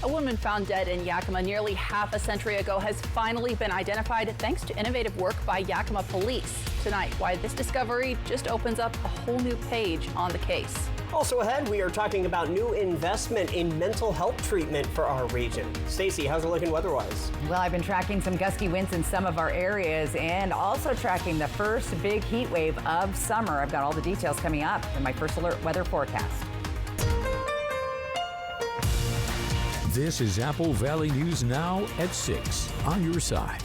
A woman found dead in Yakima nearly half a century ago has finally been identified thanks to innovative work by Yakima police. Tonight, why this discovery just opens up a whole new page on the case. Also ahead, we are talking about new investment in mental health treatment for our region. Stacey, how's it looking weather-wise? Well, I've been tracking some gusty winds in some of our areas and also tracking the first big heat wave of summer. I've got all the details coming up in my First Alert weather forecast. This is Apple Valley News Now at 6 on your side.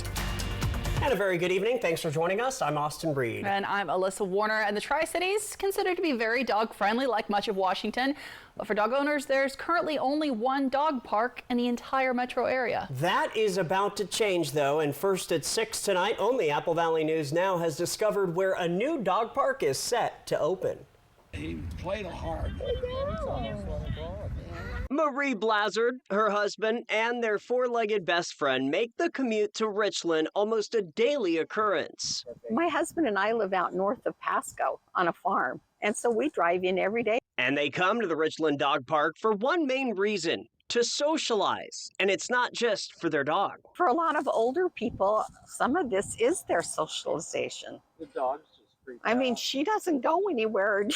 And a very good evening. Thanks for joining us. I'm Austin Breed. And I'm Alyssa Warner. And the Tri-Cities considered to be very dog-friendly, like much of Washington. But for dog owners, there's currently only one dog park in the entire metro area. That is about to change, though. And first at 6 tonight, only Apple Valley News Now has discovered where a new dog park is set to open. He played hard. Marie Blazard, her husband, and their four-legged best friend make the commute to Richland almost a daily occurrence. My husband and I live out north of Pasco on a farm, and so we drive in every day. And they come to the Richland Dog Park for one main reason: to socialize. And it's not just for their dog. For a lot of older people, some of this is their socialization. The dog's just freaked I mean, out. she doesn't go anywhere or do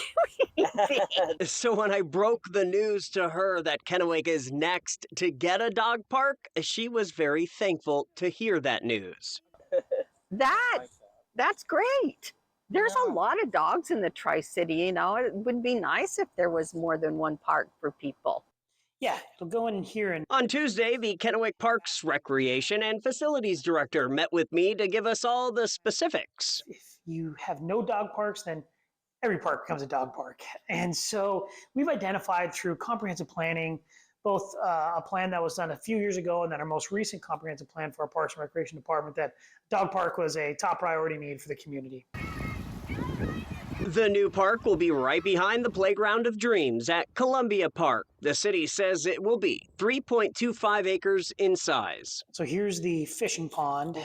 anything. So when I broke the news to her that Kennewick is next to get a dog park, she was very thankful to hear that news. That's great. There's a lot of dogs in the Tri-City, you know. It would be nice if there was more than one park for people. Yeah, it'll go in here and On Tuesday, the Kennewick Parks Recreation and Facilities Director met with me to give us all the specifics. if you have no dog parks, then every park becomes a dog park. And so we've identified through comprehensive planning, both a plan that was done a few years ago and then our most recent comprehensive plan for our Parks and Recreation Department, that dog park was a top priority need for the community. The new park will be right behind the Playground of Dreams at Columbia Park. The city says it will be 3.25 acres in size. So here's the fishing pond,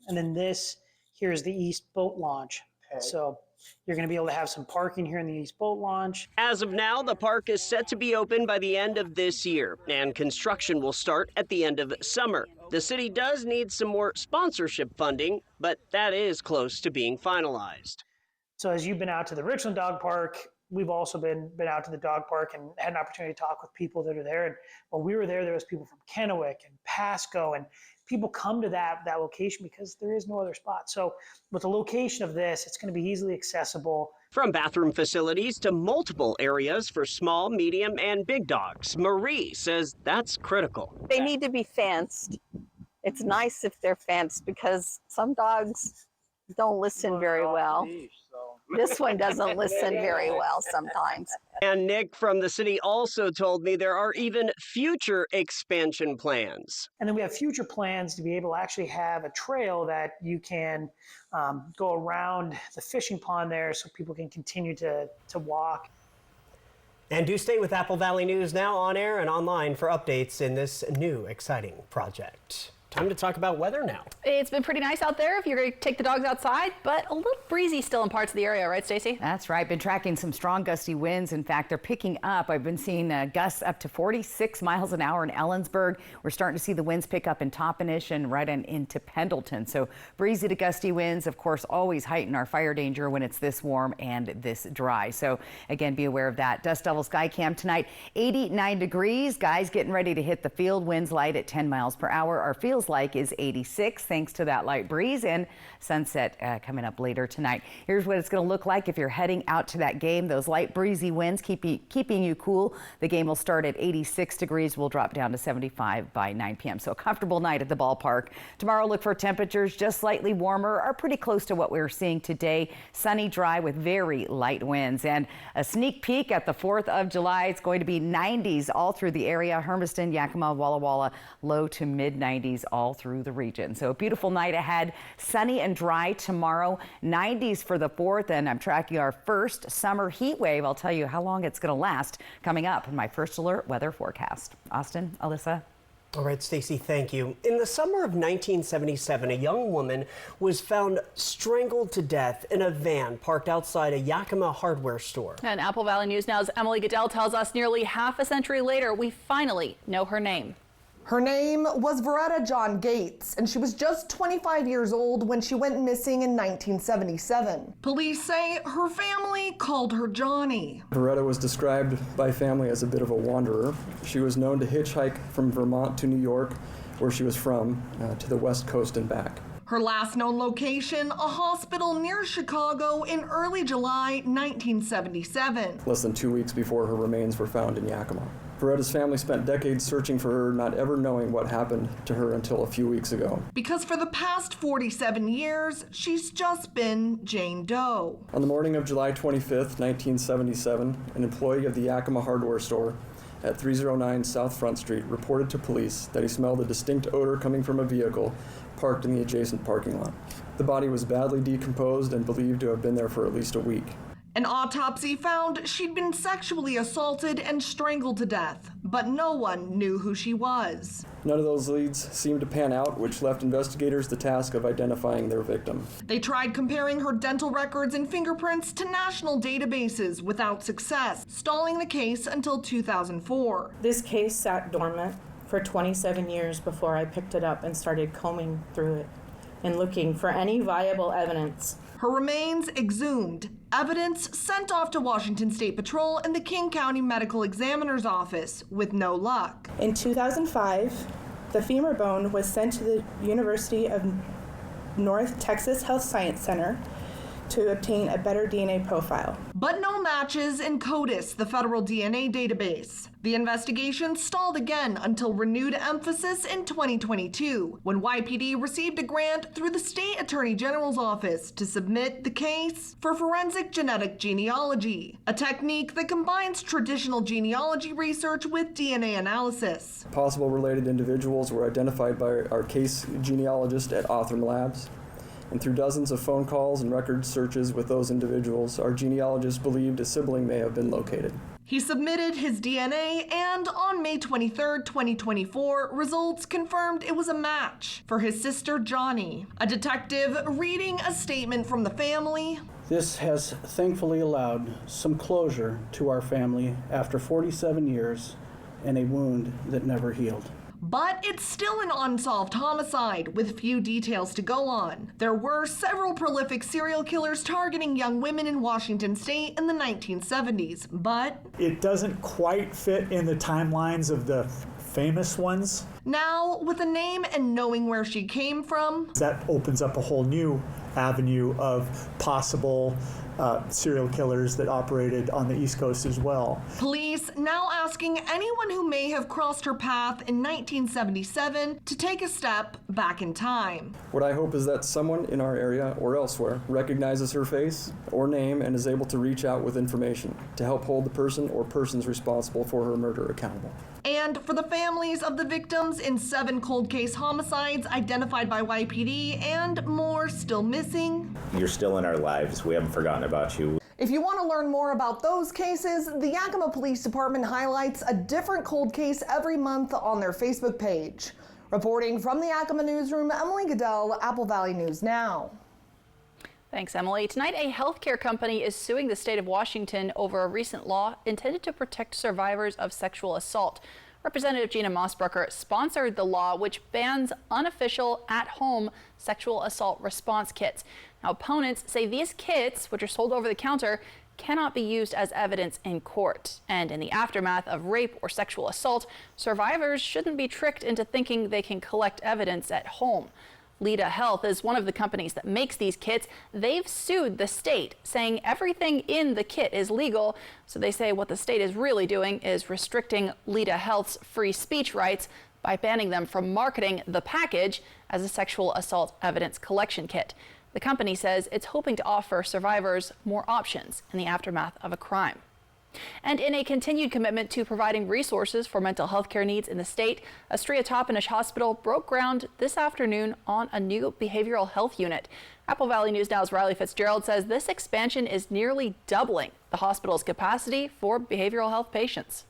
and then here's the East Boat Launch. So you're going to be able to have some parking here in the East Boat Launch. As of now, the park is set to be open by the end of this year, and construction will start at the end of summer. The city does need some more sponsorship funding, but that is close to being finalized. So as you've been out to the Richland Dog Park, we've also been out to the dog park and had an opportunity to talk with people that are there. And when we were there was people from Kennewick and Pasco, and people come to that location because there is no other spot. So with the location of this, it's going to be easily accessible. From bathroom facilities to multiple areas for small, medium, and big dogs, Marie says that's critical. They need to be fenced. It's nice if they're fenced because some dogs don't listen very well. This one doesn't listen very well sometimes. And Nick from the city also told me there are even future expansion plans. And then we have future plans to be able to actually have a trail that you can go around the fishing pond there so people can continue to walk. And do stay with Apple Valley News Now on air and online for updates in this new exciting project. Time to talk about weather now. It's been pretty nice out there if you're going to take the dogs outside, but a little breezy still in parts of the area, right, Stacey? That's right. Been tracking some strong gusty winds. In fact, they're picking up. I've been seeing gusts up to 46 miles an hour in Ellensburg. We're starting to see the winds pick up in Toppenish and right on into Pendleton. So breezy to gusty winds, of course, always heighten our fire danger when it's this warm and this dry. So again, be aware of that. Dust Devil Sky Cam tonight, 89 degrees. Guys getting ready to hit the field. Winds light at 10 miles per hour. Our feels like is 86 thanks to that light breeze, and sunset coming up later tonight. Here's what it's going to look like if you're heading out to that game. Those light breezy winds keeping you cool. The game will start at 86 degrees. We'll drop down to 75 by 9 p.m. So a comfortable night at the ballpark. Tomorrow, look for temperatures just slightly warmer or pretty close to what we're seeing today. Sunny, dry with very light winds. And a sneak peek at the 4th of July. It's going to be 90s all through the area. Hermiston, Yakima, Walla Walla, low to mid 90s all through the region. So a beautiful night ahead. Sunny and dry tomorrow. 90s for the 4th, and I'm tracking our first summer heat wave. I'll tell you how long it's going to last coming up in my First Alert weather forecast. Austin, Alyssa. All right, Stacey, thank you. In the summer of 1977, a young woman was found strangled to death in a van parked outside a Yakima hardware store. And Apple Valley News Now's Emily Goodell tells us nearly half a century later, we finally know her name. Her name was Veretta John Gates, and she was just 25 years old when she went missing in 1977. Police say her family called her Johnny. Veretta was described by family as a bit of a wanderer. She was known to hitchhike from Vermont to New York, where she was from, to the West Coast and back. Her last known location, a hospital near Chicago in early July 1977. Less than 2 weeks before her remains were found in Yakima. Veretta's family spent decades searching for her, not ever knowing what happened to her until a few weeks ago. Because for the past 47 years, she's just been Jane Doe. On the morning of July 25th, 1977, an employee of the Yakima hardware store at 309 South Front Street reported to police that he smelled a distinct odor coming from a vehicle parked in the adjacent parking lot. The body was badly decomposed and believed to have been there for at least a week. An autopsy found she'd been sexually assaulted and strangled to death, but no one knew who she was. None of those leads seemed to pan out, which left investigators the task of identifying their victim. They tried comparing her dental records and fingerprints to national databases without success, stalling the case until 2004. This case sat dormant for 27 years before I picked it up and started combing through it and looking for any viable evidence. Her remains exhumed, evidence sent off to Washington State Patrol and the King County Medical Examiner's Office with no luck. In 2005, the femur bone was sent to the University of North Texas Health Science Center to obtain a better DNA profile. But no matches in CODIS, the federal DNA database. The investigation stalled again until renewed emphasis in 2022, when YPD received a grant through the State Attorney General's office to submit the case for forensic genetic genealogy, a technique that combines traditional genealogy research with DNA analysis. Possible related individuals were identified by our case genealogist at Othram Labs. And through dozens of phone calls and record searches with those individuals, our genealogist believed a sibling may have been located. He submitted his DNA, and on May 23, 2024, results confirmed it was a match for his sister Johnny. A detective reading a statement from the family. This has thankfully allowed some closure to our family after 47 years and a wound that never healed. But it's still an unsolved homicide with few details to go on. There were several prolific serial killers targeting young women in Washington state in the 1970s, but it doesn't quite fit in the timelines of the famous ones. Now, with a name and knowing where she came from, that opens up a whole new avenue of possible serial killers that operated on the East Coast as well. Police now asking anyone who may have crossed her path in 1977 to take a step back in time. What I hope is that someone in our area or elsewhere recognizes her face or name and is able to reach out with information to help hold the person or persons responsible for her murder accountable. And for the families of the victims in 7 cold case homicides identified by YPD and more still missing. You're still in our lives. We haven't forgotten about you. If you want to learn more about those cases, the Yakima Police Department highlights a different cold case every month on their Facebook page. Reporting from the Yakima newsroom, Emily Goodell, Apple Valley News Now. Thanks, Emily. Tonight, a healthcare company is suing the state of Washington over a recent law intended to protect survivors of sexual assault. Representative Gina Mossbrucker sponsored the law, which bans unofficial at-home sexual assault response kits. Now, opponents say these kits, which are sold over the counter, cannot be used as evidence in court. And in the aftermath of rape or sexual assault, survivors shouldn't be tricked into thinking they can collect evidence at home. Lita Health is one of the companies that makes these kits. They've sued the state, saying everything in the kit is legal. So they say what the state is really doing is restricting Lita Health's free speech rights by banning them from marketing the package as a sexual assault evidence collection kit. The company says it's hoping to offer survivors more options in the aftermath of a crime. And in a continued commitment to providing resources for mental health care needs in the state, Astrea Toppenish Hospital broke ground this afternoon on a new behavioral health unit. Apple Valley News Now's Riley Fitzgerald says this expansion is nearly doubling the hospital's capacity for behavioral health patients.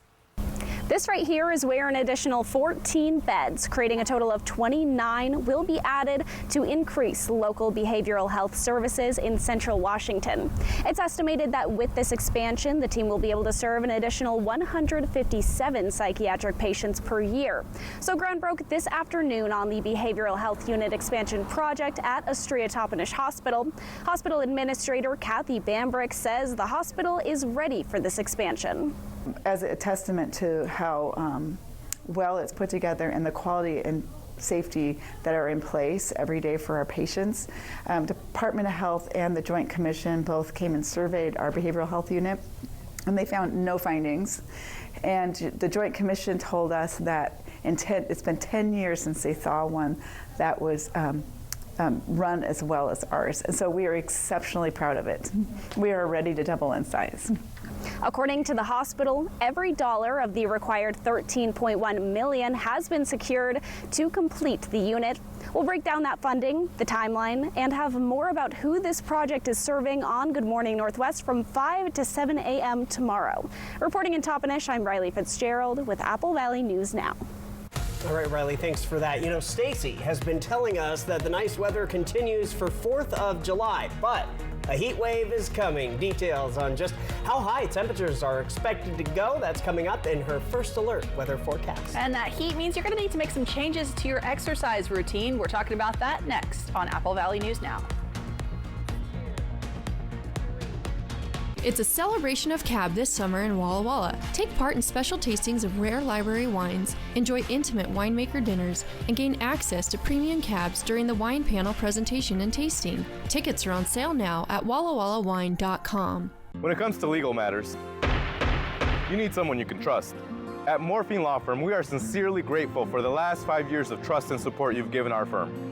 This right here is where an additional 14 beds, creating a total of 29, will be added to increase local behavioral health services in Central Washington. It's estimated that with this expansion, the team will be able to serve an additional 157 psychiatric patients per year. So ground broke this afternoon on the Behavioral Health Unit Expansion Project at Astraea-Toppenish Hospital. Hospital Administrator Kathy Bambrick says the hospital is ready for this expansion. As a testament to how well it's put together and the quality and safety that are in place every day for our patients, Department of Health and the Joint Commission both came and surveyed our behavioral health unit, and they found no findings. And the Joint Commission told us that it's been 10 years since they saw one that was run as well as ours. And so we are exceptionally proud of it. We are ready to double in size. According to the hospital, every dollar of the required $13.1 million has been secured to complete the unit. We'll break down that funding, the timeline, and have more about who this project is serving on Good Morning Northwest from 5 to 7 a.m. tomorrow. Reporting in Toppenish, I'm Riley Fitzgerald with Apple Valley News Now. All right, Riley, thanks for that. You know, Stacy has been telling us that the nice weather continues for 4th of July, but a heat wave is coming. Details on just how high temperatures are expected to go, that's coming up in her first alert weather forecast. And that heat means you're going to need to make some changes to your exercise routine. We're talking about that next on Apple Valley News Now. It's a celebration of cab this summer in Walla Walla. Take part in special tastings of rare library wines, enjoy intimate winemaker dinners, and gain access to premium cabs during the wine panel presentation and tasting. Tickets are on sale now at wallawallawine.com. When it comes to legal matters, you need someone you can trust. At Morphine Law Firm, we are sincerely grateful for the last 5 years of trust and support you've given our firm.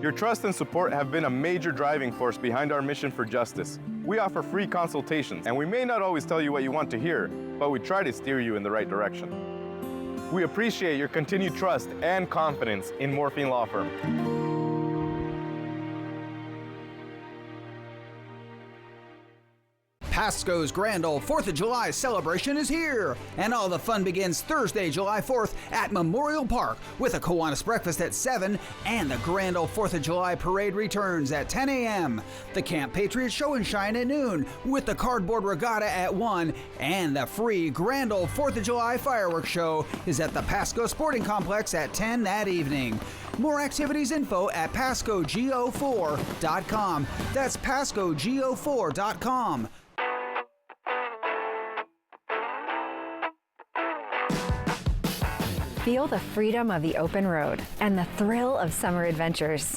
Your trust and support have been a major driving force behind our mission for justice. We offer free consultations, and we may not always tell you what you want to hear, but we try to steer you in the right direction. We appreciate your continued trust and confidence in Morphine Law Firm. Pasco's Grand Ole 4th of July celebration is here, and all the fun begins Thursday, July 4th at Memorial Park with a Kiwanis breakfast at 7 and the Grand Ole 4th of July parade returns at 10 a.m. The Camp Patriot Show and Shine at noon with the Cardboard Regatta at 1, and the free Grand Ole 4th of July fireworks show is at the Pasco Sporting Complex at 10 that evening. More activities info at PascoGO4.com. That's PascoGO4.com. Feel the freedom of the open road and the thrill of summer adventures.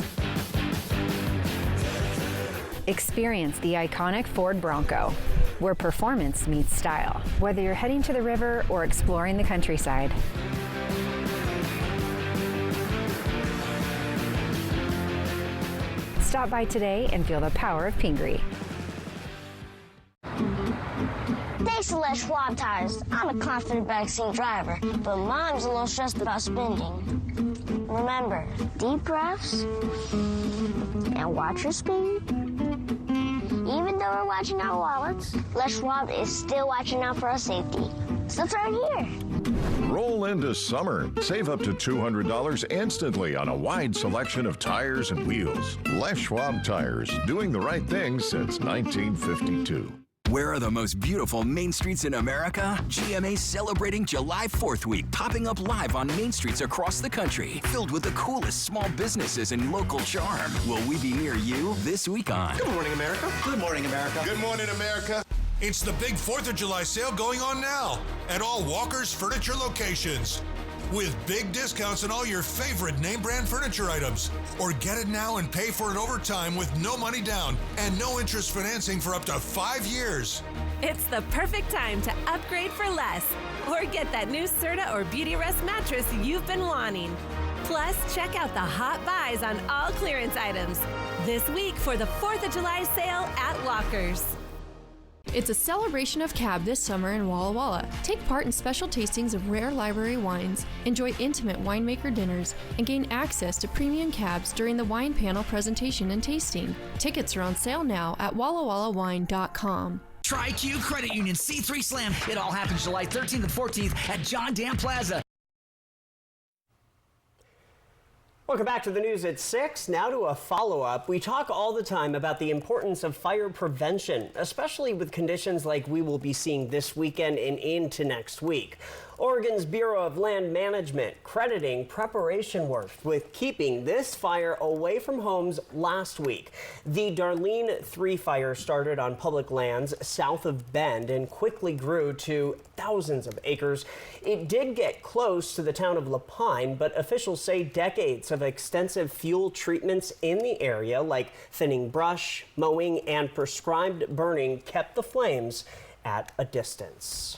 Experience the iconic Ford Bronco, where performance meets style, whether you're heading to the river or exploring the countryside. Stop by today and feel the power of Pingree. Thanks to Les Schwab Tires, I'm a confident backseat driver, but Mom's a little stressed about spending. Remember, deep breaths and watch your speed. Even though we're watching our wallets, Les Schwab is still watching out for our safety. So it's right here. Roll into summer. Save up to $200 instantly on a wide selection of tires and wheels. Les Schwab Tires, doing the right thing since 1952. Where are the most beautiful main streets in America? GMA's celebrating July 4th week, popping up live on main streets across the country, filled with the coolest small businesses and local charm. Will we be near you this week on Good Morning America? Good Morning America. Good Morning America. It's the big 4th of July sale going on now at all Walker's Furniture locations. With big discounts on all your favorite name brand furniture items. Or get it now and pay for it over time with no money down and no interest financing for up to 5 years. It's the perfect time to upgrade for less or get that new Serta or Beautyrest mattress you've been wanting. Plus, check out the hot buys on all clearance items this week for the 4th of July sale at Walker's. It's a celebration of cab this summer in Walla Walla. Take part in special tastings of rare library wines, enjoy intimate winemaker dinners, and gain access to premium cabs during the wine panel presentation and tasting. Tickets are on sale now at wallawallawine.com. Tri-Q Credit Union C3 Slam. It all happens July 13th and 14th at John Dam Plaza. Welcome back to the news at 6. Now to a follow-up. We talk all the time about the importance of fire prevention, especially with conditions like we will be seeing this weekend and into next week. Oregon's Bureau of Land Management crediting preparation work with keeping this fire away from homes last week. The Darlene 3 fire started on public lands south of Bend and quickly grew to thousands of acres. It did get close to the town of Lapine, but officials say decades of extensive fuel treatments in the area, like thinning brush, mowing, and prescribed burning, kept the flames at a distance.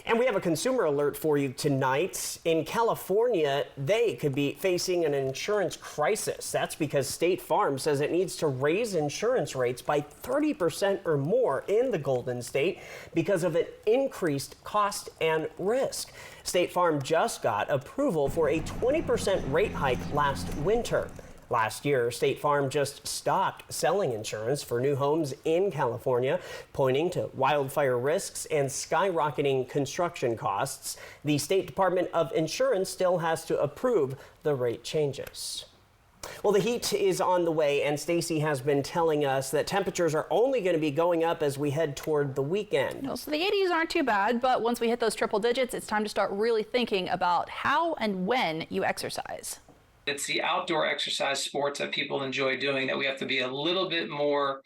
And we have a consumer alert for you tonight. In California, they could be facing an insurance crisis. That's because State Farm says it needs to raise insurance rates by 30% or more in the Golden State because of an increased cost and risk. State Farm just got approval for a 20% rate hike last winter. Last year, State Farm just stopped selling insurance for new homes in California, pointing to wildfire risks and skyrocketing construction costs. The State Department of Insurance still has to approve the rate changes. Well, the heat is on the way, and Stacy has been telling us that temperatures are only going to be going up as we head toward the weekend. No, so the 80s aren't too bad, but once we hit those triple digits, it's time to start really thinking about how and when you exercise. It's the outdoor exercise sports that people enjoy doing that we have to be a little bit more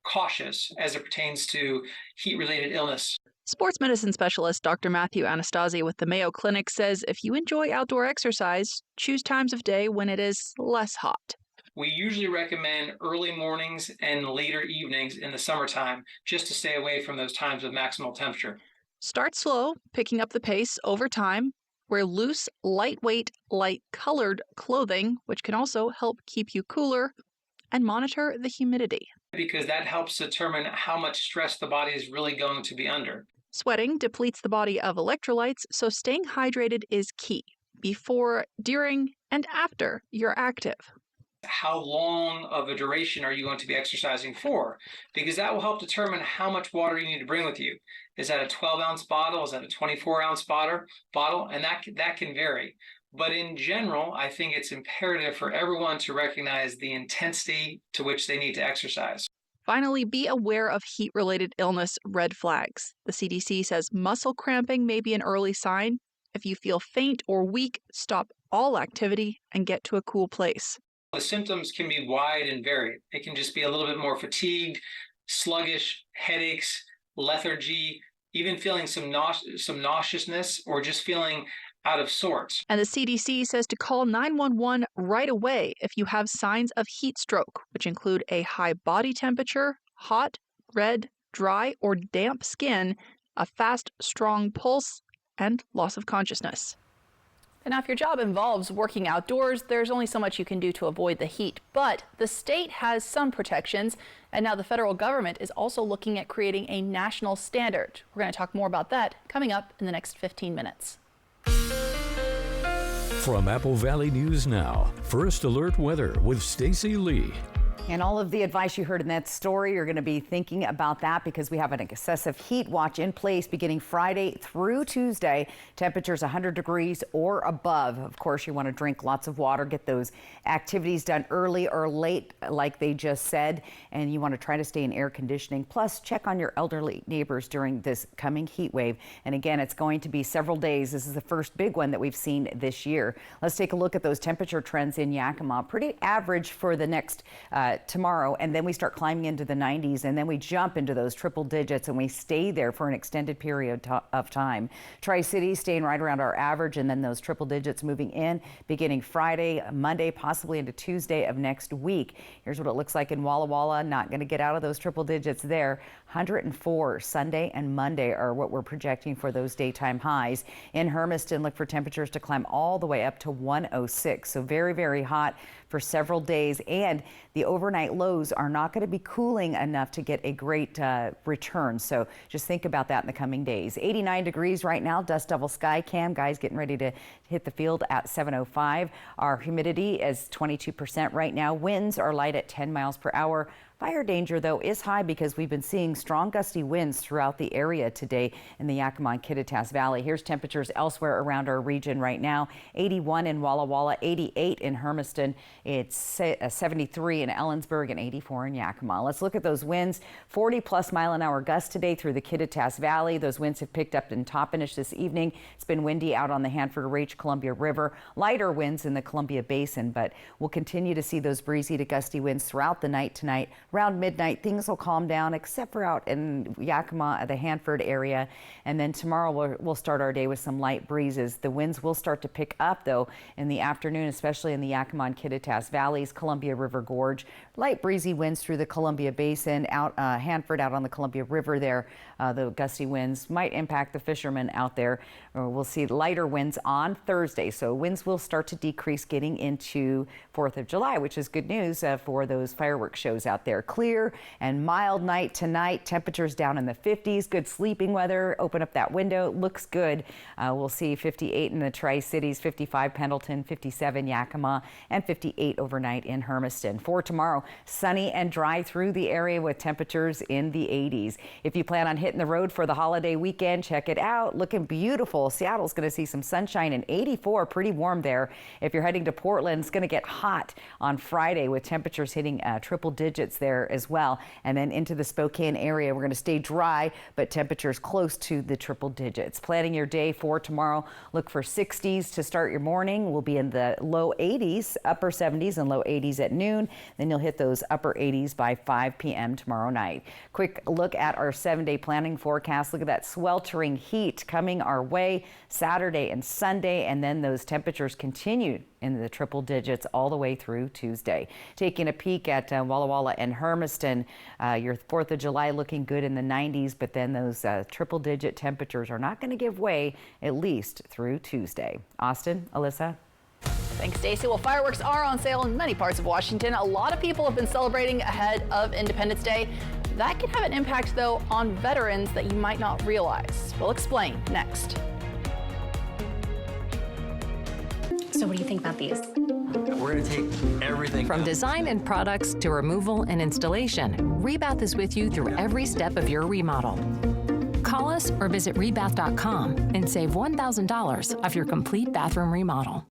cautious as it pertains to heat-related illness. Sports medicine specialist Dr. Matthew Anastasi with the Mayo Clinic says if you enjoy outdoor exercise, choose times of day when it is less hot. We usually recommend early mornings and later evenings in the summertime just to stay away from those times of maximal temperature. Start slow, picking up the pace over time. Wear loose, lightweight, light-colored clothing, which can also help keep you cooler, and monitor the humidity. Because that helps determine how much stress the body is really going to be under. Sweating depletes the body of electrolytes, so staying hydrated is key before, during, and after you're active. How long of a duration are you going to be exercising for? Because that will help determine how much water you need to bring with you. Is that a 12-ounce bottle? Is that a 24-ounce bottle? And that can vary. But in general, I think it's imperative for everyone to recognize the intensity to which they need to exercise. Finally, be aware of heat-related illness red flags. The CDC says muscle cramping may be an early sign. If you feel faint or weak, stop all activity and get to a cool place. The symptoms can be wide and varied. It can just be a little bit more fatigued, sluggish, headaches, lethargy, even feeling some nauseousness or just feeling out of sorts. And the CDC says to call 911 right away if you have signs of heat stroke, which include a high body temperature, hot, red, dry, or damp skin, a fast, strong pulse, and loss of consciousness. And now if your job involves working outdoors, there's only so much you can do to avoid the heat. But the state has some protections, and now the federal government is also looking at creating a national standard. We're going to talk more about that coming up in the next 15 minutes. From Apple Valley News Now, First Alert Weather with Stacy Lee. And all of the advice you heard in that story, you're going to be thinking about that because we have an excessive heat watch in place beginning Friday through Tuesday. Temperatures 100 degrees or above. Of course, you want to drink lots of water, get those activities done early or late, like they just said, and you want to try to stay in air conditioning. Plus, check on your elderly neighbors during this coming heat wave. And again, it's going to be several days. This is the first big one that we've seen this year. Let's take a look at those temperature trends in Yakima. Pretty average for the next tomorrow, and then we start climbing into the 90s, and then we jump into those triple digits, and we stay there for an extended period of time. Tri-City staying right around our average, and then those triple digits moving in beginning Friday, Monday, possibly into Tuesday of next week. Here's what it looks like in Walla Walla. Not going to get out of those triple digits there. 104 Sunday and Monday are what we're projecting for those daytime highs. In Hermiston, look for temperatures to climb all the way up to 106. So very, very hot for several days, and the overnight lows are not going to be cooling enough to get a great return. So just think about that in the coming days. 89 degrees right now, dust devil sky cam. Guys getting ready to hit the field at 7:05. Our humidity is 22% right now. Winds are light at 10 miles per hour. Fire danger, though, is high because we've been seeing strong gusty winds throughout the area today in the Yakima and Kittitas Valley. Here's temperatures elsewhere around our region right now. 81 in Walla Walla, 88 in Hermiston. It's 73 in Ellensburg and 84 in Yakima. Let's look at those winds. 40-plus mile-an-hour gusts today through the Kittitas Valley. Those winds have picked up in Toppenish this evening. It's been windy out on the Hanford Range, Columbia River. Lighter winds in the Columbia Basin, but we'll continue to see those breezy to gusty winds throughout the night tonight. Around midnight, things will calm down, except for out in Yakima, the Hanford area. And then tomorrow we'll start our day with some light breezes. The winds will start to pick up, though, in the afternoon, especially in the Yakima and Kittitas Valleys, Columbia River Gorge. Light breezy winds through the Columbia Basin, out Hanford, out on the Columbia River there. The gusty winds might impact the fishermen out there. We'll see lighter winds on Thursday, so winds will start to decrease getting into 4th of July, which is good news for those fireworks shows out there. Clear and mild night tonight. Temperatures down in the 50s. Good sleeping weather. Open up that window. Looks good. We'll see 58 in the Tri-Cities, 55 Pendleton, 57 Yakima, and 58 overnight in Hermiston. For tomorrow, sunny and dry through the area with temperatures in the 80s. If you plan on hitting the road for the holiday weekend, check it out. Looking beautiful. Seattle's going to see some sunshine and 84, pretty warm there. If you're heading to Portland, it's going to get hot on Friday with temperatures hitting triple digits there as well. And then into the Spokane area, we're going to stay dry, but temperatures close to the triple digits. Planning your day for tomorrow, look for 60s to start your morning. We'll be in the low 80s, upper 70s and low 80s at noon. Then you'll hit those upper 80s by 5 p.m. tomorrow night. Quick look at our 7-day planning forecast. Look at that sweltering heat coming our way Saturday and Sunday, and then those temperatures continue in the triple digits all the way through Tuesday. Taking a peek at Walla Walla and Hermiston, your 4th of July looking good in the 90s, but then those triple digit temperatures are not going to give way at least through Tuesday. Austin, Alyssa. Thanks, Stacey. Well, fireworks are on sale in many parts of Washington. A lot of people have been celebrating ahead of Independence Day. That can have an impact, though, on veterans that you might not realize. We'll explain next. So what do you think about these? We're going to take everything. From design and products to removal and installation, Rebath is with you through every step of your remodel. Call us or visit rebath.com and save $1,000 off your complete bathroom remodel.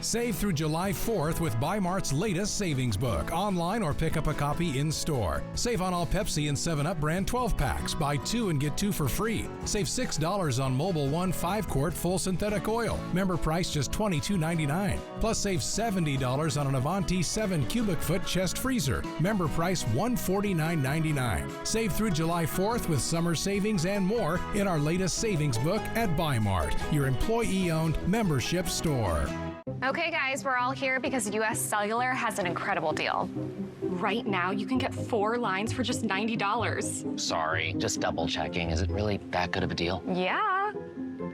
Save through July 4th with Bi-Mart's latest savings book, online or pick up a copy in store. Save on all Pepsi and 7-Up brand 12-packs. Buy 2 and get 2 for free. Save $6 on Mobil 1 5-quart full synthetic oil. Member price just $22.99. Plus save $70 on an Avanti 7 cubic foot chest freezer. Member price $149.99. Save through July 4th with summer savings and more in our latest savings book at Bi-Mart, your employee-owned membership store. Okay guys, we're all here because US Cellular has an incredible deal. Right now, you can get 4 lines for just $90. Sorry, just double checking. Is it really that good of a deal? Yeah,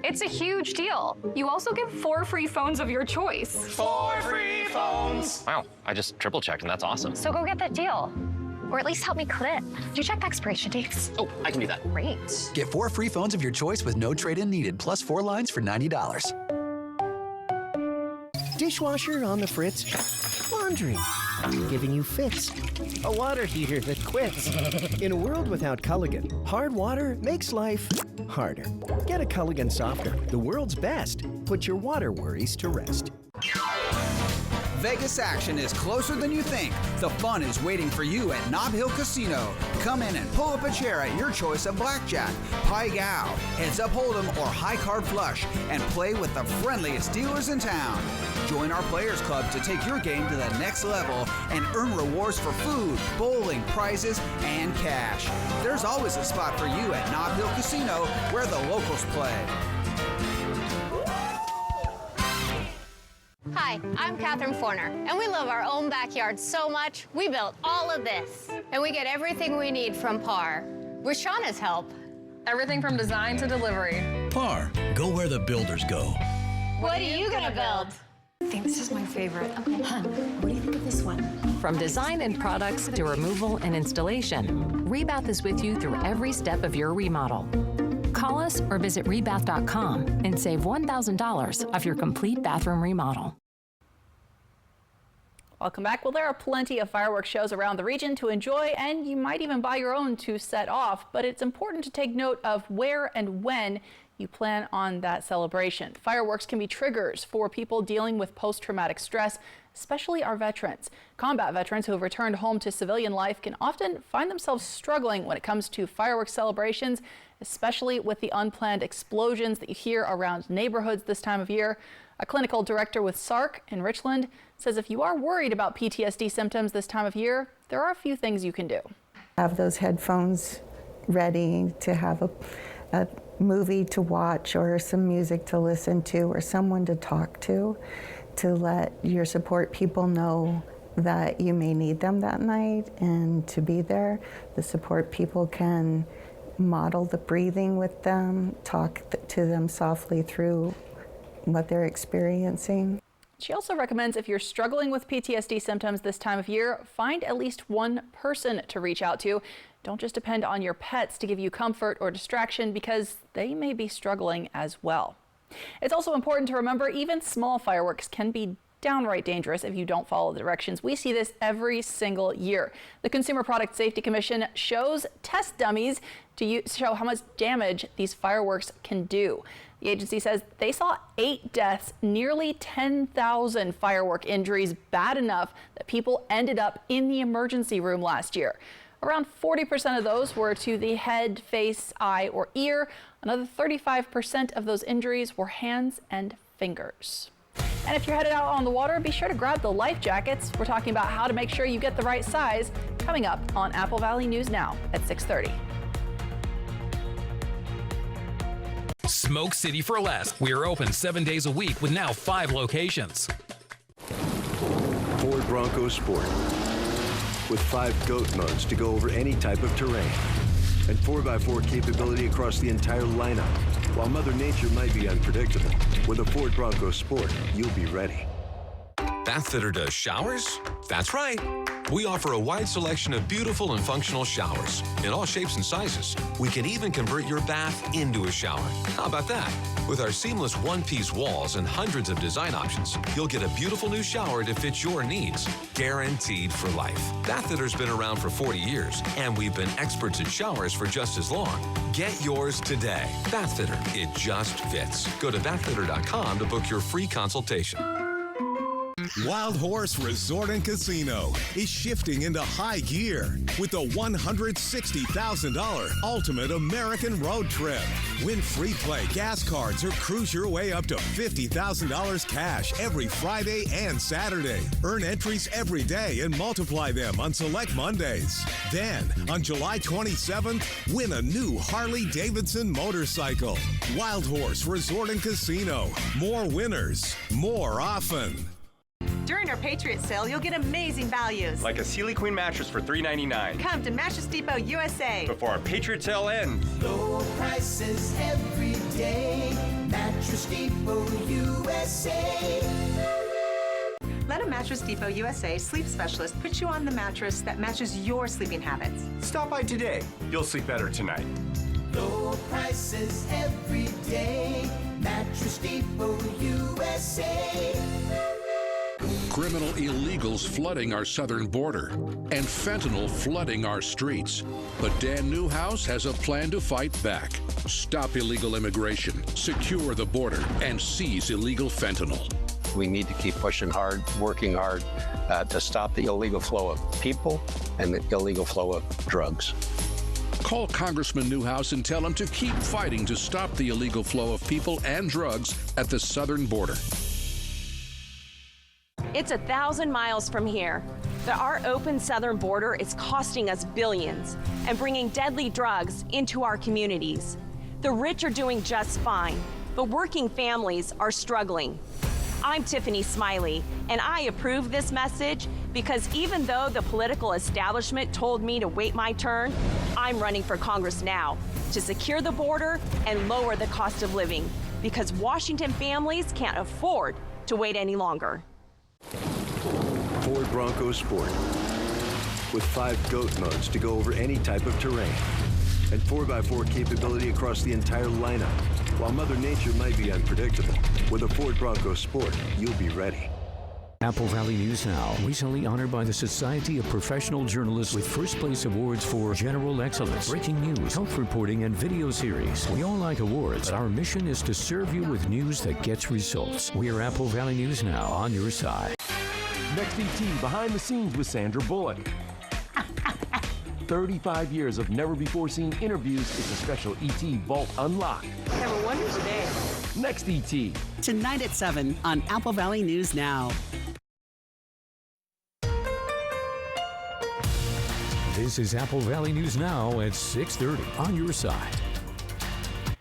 it's a huge deal. You also get 4 free phones of your choice. 4 free phones! Wow, I just triple checked and that's awesome. So go get that deal. Or at least help me clip. Do you check the expiration dates? Oh, I can do that. Great. Get 4 free phones of your choice with no trade-in needed, plus 4 lines for $90. Dishwasher on the fritz, laundry giving you fits, a water heater that quits. In a world without Culligan, hard water makes life harder. Get a Culligan softener, the world's best. Put your water worries to rest. Vegas action is closer than you think. The fun is waiting for you at Nob Hill Casino. Come in and pull up a chair at your choice of blackjack, pie gow, heads up hold'em, or high card flush, and play with the friendliest dealers in town. Join our Players Club to take your game to the next level and earn rewards for food, bowling, prizes, and cash. There's always a spot for you at Nob Hill Casino, where the locals play. Hi, I'm Catherine Forner, and we love our own backyard so much, we built all of this. And we get everything we need from PAR. With Shauna's help. Everything from design to delivery. PAR, go where the builders go. What are you gonna build? I think this is my favorite. Okay, hon, what do you think of this one? From design and products to removal and installation, Rebath is with you through every step of your remodel. Call us or visit rebath.com and save $1,000 off your complete bathroom remodel. Welcome back. Well, there are plenty of fireworks shows around the region to enjoy, and you might even buy your own to set off, but it's important to take note of where and when you plan on that celebration. Fireworks can be triggers for people dealing with post-traumatic stress, especially our veterans. Combat veterans who have returned home to civilian life can often find themselves struggling when it comes to fireworks celebrations, especially with the unplanned explosions that you hear around neighborhoods this time of year. A clinical director with SARC in Richland says if you are worried about PTSD symptoms this time of year, there are a few things you can do. Have those headphones ready to have a movie to watch or some music to listen to or someone to talk to let your support people know that you may need them that night and to be there. The support people can model the breathing with them, talk to them softly through what they're experiencing. She also recommends if you're struggling with PTSD symptoms this time of year, find at least one person to reach out to. Don't just depend on your pets to give you comfort or distraction because they may be struggling as well. It's also important to remember even small fireworks can be downright dangerous if you don't follow the directions. We see this every single year. The Consumer Product Safety Commission shows test dummies to show how much damage these fireworks can do. The agency says they saw 8 deaths, nearly 10,000 firework injuries, bad enough that people ended up in the emergency room last year. Around 40% of those were to the head, face, eye, or ear. Another 35% of those injuries were hands and fingers. And if you're headed out on the water, be sure to grab the life jackets. We're talking about how to make sure you get the right size coming up on Apple Valley News Now at 6:30. Smoke City for Less. We are open 7 days a week with now 5 locations. Ford Bronco Sport with 5 GOAT modes to go over any type of terrain and 4x4 capability across the entire lineup. While Mother Nature might be unpredictable, with a Ford Bronco Sport, you'll be ready. Bathfitter does showers? That's right. We offer a wide selection of beautiful and functional showers in all shapes and sizes. We can even convert your bath into a shower. How about that? With our seamless one-piece walls and hundreds of design options, you'll get a beautiful new shower to fit your needs, guaranteed for life. Bathfitter's been around for 40 years, and we've been experts at showers for just as long. Get yours today. Bathfitter, it just fits. Go to bathfitter.com to book your free consultation. Wild Horse Resort and Casino is shifting into high gear with the $160,000 Ultimate American Road Trip. Win free play gas cards or cruise your way up to $50,000 cash every Friday and Saturday. Earn entries every day and multiply them on select Mondays. Then, on July 27th, win a new Harley-Davidson motorcycle. Wild Horse Resort and Casino. More winners, more often. During our Patriot sale, you'll get amazing values. Like a Sealy Queen mattress for $399. Come to Mattress Depot USA. Before our Patriot sale ends. Low prices every day. Mattress Depot USA. Let a Mattress Depot USA sleep specialist put you on the mattress that matches your sleeping habits. Stop by today. You'll sleep better tonight. Low prices every day. Mattress Depot USA. Criminal illegals flooding our southern border and fentanyl flooding our streets. But Dan Newhouse has a plan to fight back. Stop illegal immigration, secure the border, and seize illegal fentanyl. We need to keep pushing hard, working hard to stop the illegal flow of people and the illegal flow of drugs. Call Congressman Newhouse and tell him to keep fighting to stop the illegal flow of people and drugs at the southern border. It's 1,000 miles from here, but our open southern border is costing us billions and bringing deadly drugs into our communities. The rich are doing just fine, but working families are struggling. I'm Tiffany Smiley, and I approve this message because even though the political establishment told me to wait my turn, I'm running for Congress now to secure the border and lower the cost of living because Washington families can't afford to wait any longer. Ford Bronco Sport with 5 goat modes to go over any type of terrain and 4x4 capability across the entire lineup. While Mother Nature might be unpredictable, with a Ford Bronco Sport, you'll be ready. Apple Valley News Now, recently honored by the Society of Professional Journalists with first place awards for general excellence, breaking news, health reporting, and video series. We all like awards, but our mission is to serve you with news that gets results. We are Apple Valley News Now, on your side. Next ET Behind the Scenes with Sandra Bullock. 35 years of never-before-seen interviews. It's a special ET Vault Unlocked. Have a wonderful day. Next ET. Tonight at 7 on Apple Valley News Now. This is Apple Valley News Now at 6:30 on your side.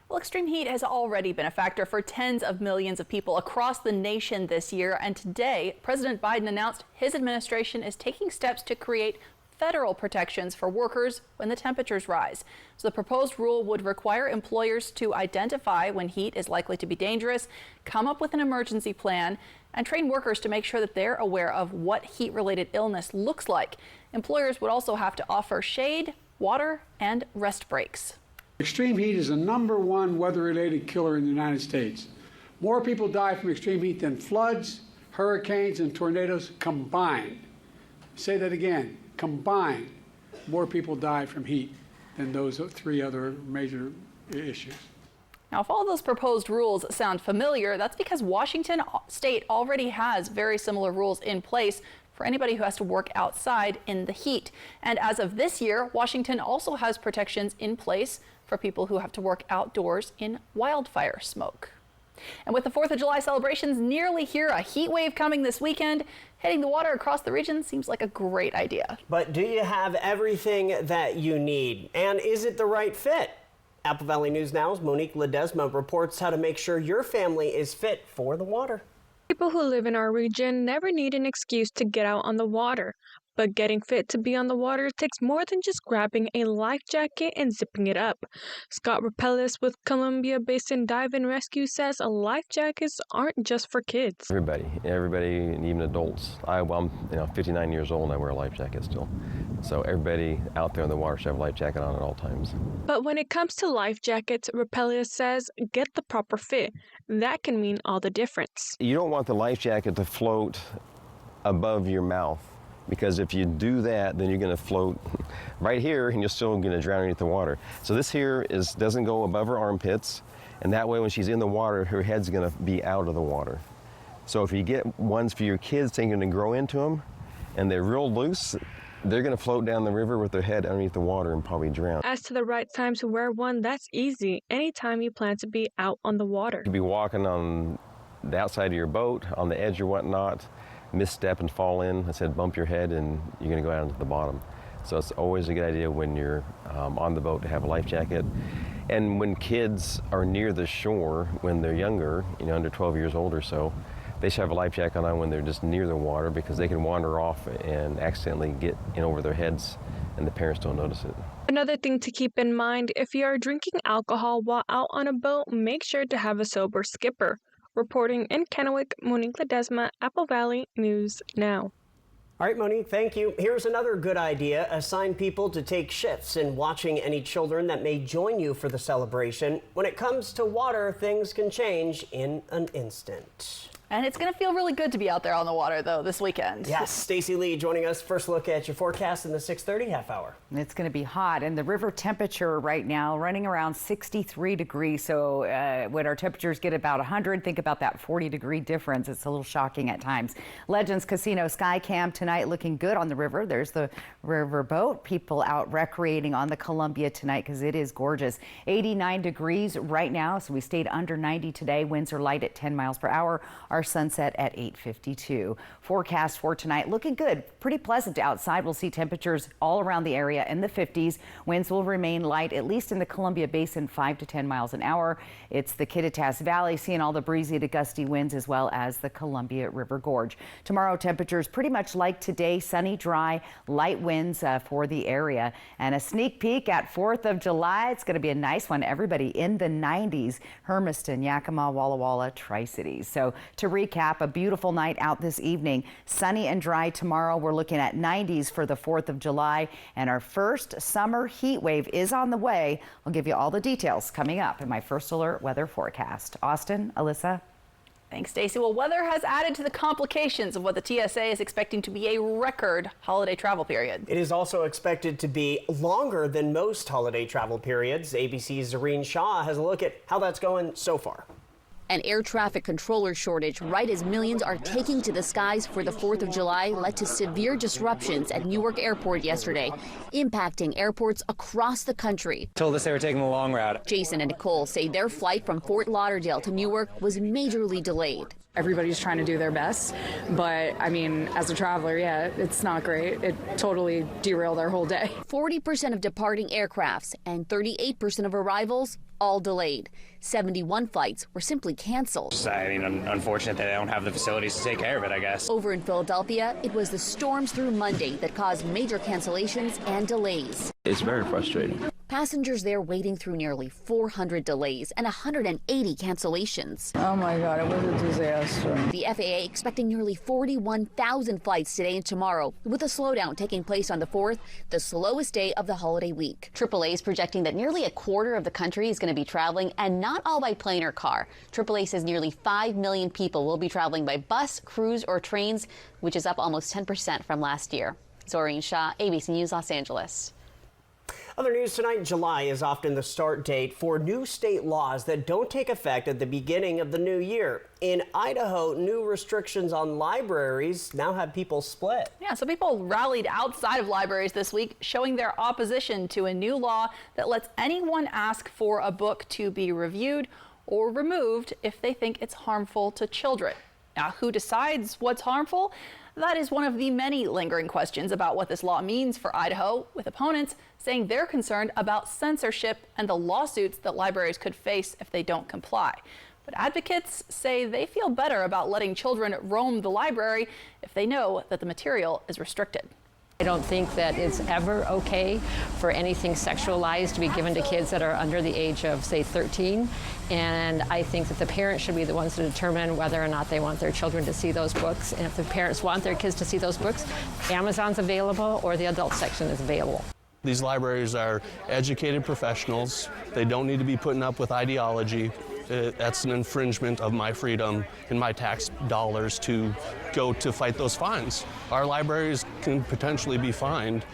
Well, extreme heat has already been a factor for tens of millions of people across the nation this year. And today, President Biden announced his administration is taking steps to create federal protections for workers when the temperatures rise. So the proposed rule would require employers to identify when heat is likely to be dangerous, come up with an emergency plan, and train workers to make sure that they're aware of what heat-related illness looks like. Employers would also have to offer shade, water, and rest breaks. Extreme heat is the #1 weather-related killer in the United States. More people die from extreme heat than floods, hurricanes, and tornadoes combined. Say that again. Combined, more people die from heat than those 3 other major issues. Now, if all those proposed rules sound familiar, that's because Washington State already has very similar rules in place for anybody who has to work outside in the heat. And as of this year, Washington also has protections in place for people who have to work outdoors in wildfire smoke. And with the 4th of July celebrations nearly here, a heat wave coming this weekend, hitting the water across the region seems like a great idea. But do you have everything that you need? And is it the right fit? Apple Valley News Now's Monique Ledesma reports how to make sure your family is fit for the water. People who live in our region never need an excuse to get out on the water. But getting fit to be on the water takes more than just grabbing a life jacket and zipping it up. Scott Rapellis with Columbia Basin Dive and Rescue says life jackets aren't just for kids. Everybody, and even adults. I'm 59 years old and I wear a life jacket still. So everybody out there in the water should have a life jacket on at all times. But when it comes to life jackets, Rapellis says get the proper fit. That can mean all the difference. You don't want the life jacket to float above your mouth. Because if you do that, then you're going to float right here and you're still going to drown underneath the water. So this here doesn't go above her armpits, and that way when she's in the water, her head's going to be out of the water. So if you get ones for your kids thinking to grow into them, and they're real loose, they're going to float down the river with their head underneath the water and probably drown. As to the right time to wear one, that's easy. Anytime you plan to be out on the water. You could be walking on the outside of your boat, on the edge or whatnot, misstep and fall in. I said bump your head and you're going to go down to the bottom. So it's always a good idea when you're on the boat to have a life jacket. And when kids are near the shore, when they're younger, under 12 years old or so, they should have a life jacket on when they're just near the water because they can wander off and accidentally get in over their heads and the parents don't notice it. Another thing to keep in mind, if you are drinking alcohol while out on a boat, make sure to have a sober skipper. Reporting in Kennewick, Monique Ledesma, Apple Valley News Now. All right, Monique, thank you. Here's another good idea. Assign people to take shifts in watching any children that may join you for the celebration. When it comes to water, things can change in an instant. And it's going to feel really good to be out there on the water, though, this weekend. Yes, Stacey Lee joining us. First look at your forecast in the 6:30 half hour. It's going to be hot, and the river temperature right now running around 63 degrees. So when our temperatures get about 100, think about that 40-degree difference. It's a little shocking at times. Legends Casino Sky Cam tonight looking good on the river. There's the river boat. People out recreating on the Columbia tonight because it is gorgeous. 89 degrees right now, so we stayed under 90 today. Winds are light at 10 miles per hour. Our Our sunset at 8:52. Forecast for tonight looking good. Pretty pleasant outside. We'll see temperatures all around the area in the 50s. Winds will remain light, at least in the Columbia Basin, 5 to 10 miles an hour. It's the Kittitas Valley seeing all the breezy to gusty winds, as well as the Columbia River Gorge. Tomorrow, temperatures pretty much like today. Sunny, dry, light winds for the area. And a sneak peek at 4th of July. It's going to be a nice one. Everybody in the 90s. Hermiston, Yakima, Walla Walla, Tri-Cities. So to recap, a beautiful night out this evening. Sunny and dry tomorrow. We're looking at 90s for the 4th of July. And our first summer heat wave is on the way. I'll give you all the details coming up in my First Alert weather forecast. Austin, Alyssa. Thanks, Stacey. Well, weather has added to the complications of what the TSA is expecting to be a record holiday travel period. It is also expected to be longer than most holiday travel periods. ABC's Zareen Shaw has a look at how that's going so far. An air traffic controller shortage right as millions are taking to the skies for the 4th of July led to severe disruptions at Newark Airport yesterday, impacting airports across the country. Told us they were taking the long route. Jason and Nicole say their flight from Fort Lauderdale to Newark was majorly delayed. Everybody's trying to do their best, but I mean, as a traveler, yeah, it's not great. It totally derailed our whole day. 40% of departing aircrafts and 38% of arrivals all delayed. 71 flights were simply canceled. I mean, unfortunate that they don't have the facilities to take care of it, I guess. Over in Philadelphia, it was the storms through Monday that caused major cancellations and delays. It's very frustrating. Passengers there waiting through nearly 400 delays and 180 cancellations. Oh my God, it was a disaster. The FAA expecting nearly 41,000 flights today and tomorrow, with a slowdown taking place on the 4th, the slowest day of the holiday week. AAA is projecting that nearly a quarter of the country is going to be traveling, and not all by plane or car. AAA says nearly 5 million people will be traveling by bus, cruise, or trains, which is up almost 10% from last year. Zoreen Shah, ABC News, Los Angeles. Other news tonight, July is often the start date for new state laws that don't take effect at the beginning of the new year. In Idaho, new restrictions on libraries now have people split. Yeah, so people rallied outside of libraries this week, showing their opposition to a new law that lets anyone ask for a book to be reviewed or removed if they think it's harmful to children. Now, who decides what's harmful? That is one of the many lingering questions about what this law means for Idaho, with opponents saying they're concerned about censorship and the lawsuits that libraries could face if they don't comply. But advocates say they feel better about letting children roam the library if they know that the material is restricted. I don't think that it's ever okay for anything sexualized to be given to kids that are under the age of, say, 13. And I think that the parents should be the ones to determine whether or not they want their children to see those books. And if the parents want their kids to see those books, Amazon's available or the adult section is available. These libraries are educated professionals. They don't need to be putting up with ideology. That's an infringement of my freedom and my tax dollars to go to fight those fines. Our libraries can potentially be fined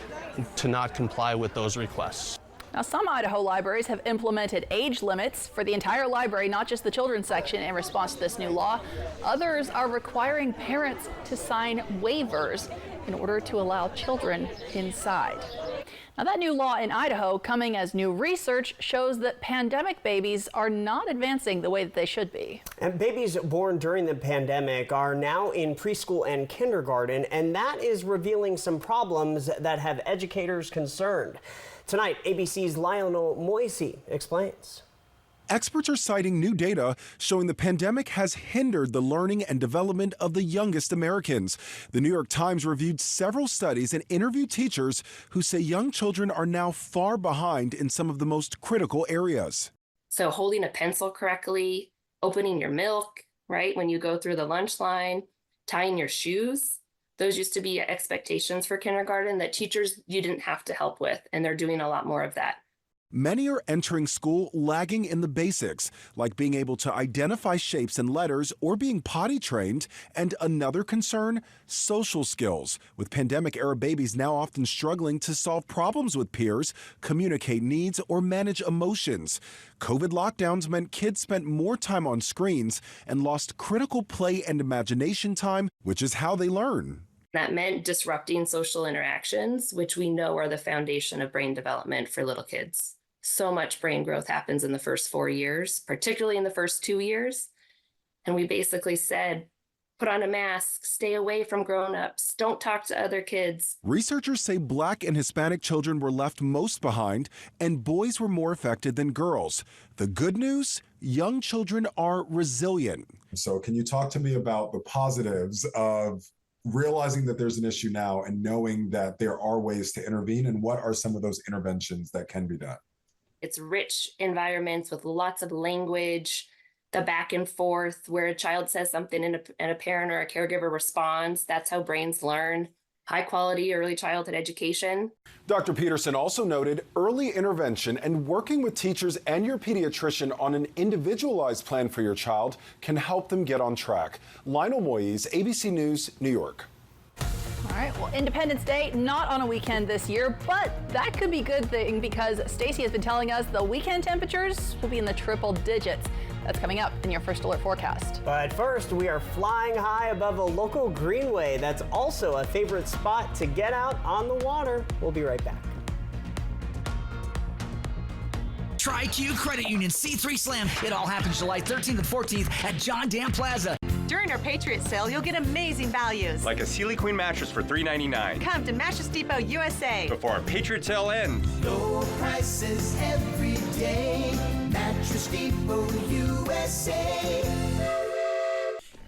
to not comply with those requests. Now, some Idaho libraries have implemented age limits for the entire library, not just the children's section, in response to this new law. Others are requiring parents to sign waivers in order to allow children inside. Now, that new law in Idaho, coming as new research, shows that pandemic babies are not advancing the way that they should be. And babies born during the pandemic are now in preschool and kindergarten, and that is revealing some problems that have educators concerned. Tonight, ABC's Lionel Moisey explains. Experts are citing new data showing the pandemic has hindered the learning and development of the youngest Americans. The New York Times reviewed several studies and interviewed teachers who say young children are now far behind in some of the most critical areas. So holding a pencil correctly, opening your milk, right, when you go through the lunch line, tying your shoes. Those used to be expectations for kindergarten that teachers you didn't have to help with, and they're doing a lot more of that. Many are entering school lagging in the basics, like being able to identify shapes and letters or being potty trained. And another concern, social skills, with pandemic-era babies now often struggling to solve problems with peers, communicate needs, or manage emotions. COVID lockdowns meant kids spent more time on screens and lost critical play and imagination time, which is how they learn. That meant disrupting social interactions, which we know are the foundation of brain development for little kids. So much brain growth happens in the first 4 years, particularly in the first 2 years. And we basically said, put on a mask, stay away from grown-ups, don't talk to other kids. Researchers say Black and Hispanic children were left most behind, and boys were more affected than girls. The good news? Young children are resilient. So can you talk to me about the positives of realizing that there's an issue now and knowing that there are ways to intervene, and what are some of those interventions that can be done? It's rich environments with lots of language, the back and forth where a child says something and a parent or a caregiver responds. That's how brains learn. High quality early childhood education. Dr. Peterson also noted early intervention and working with teachers and your pediatrician on an individualized plan for your child can help them get on track. Lionel Moyes, ABC News, New York. All right, well, Independence Day, not on a weekend this year, but that could be a good thing because Stacy has been telling us the weekend temperatures will be in the triple digits. That's coming up in your First Alert forecast. But first, we are flying high above a local greenway that's also a favorite spot to get out on the water. We'll be right back. Tri-Q Credit Union C3 Slam. It all happens July 13th and 14th at John Dan Plaza. During our Patriot sale, you'll get amazing values. Like a Sealy Queen mattress for $3.99. Come to Mattress Depot USA. Before our Patriot sale ends. Low prices every day. Mattress Depot USA.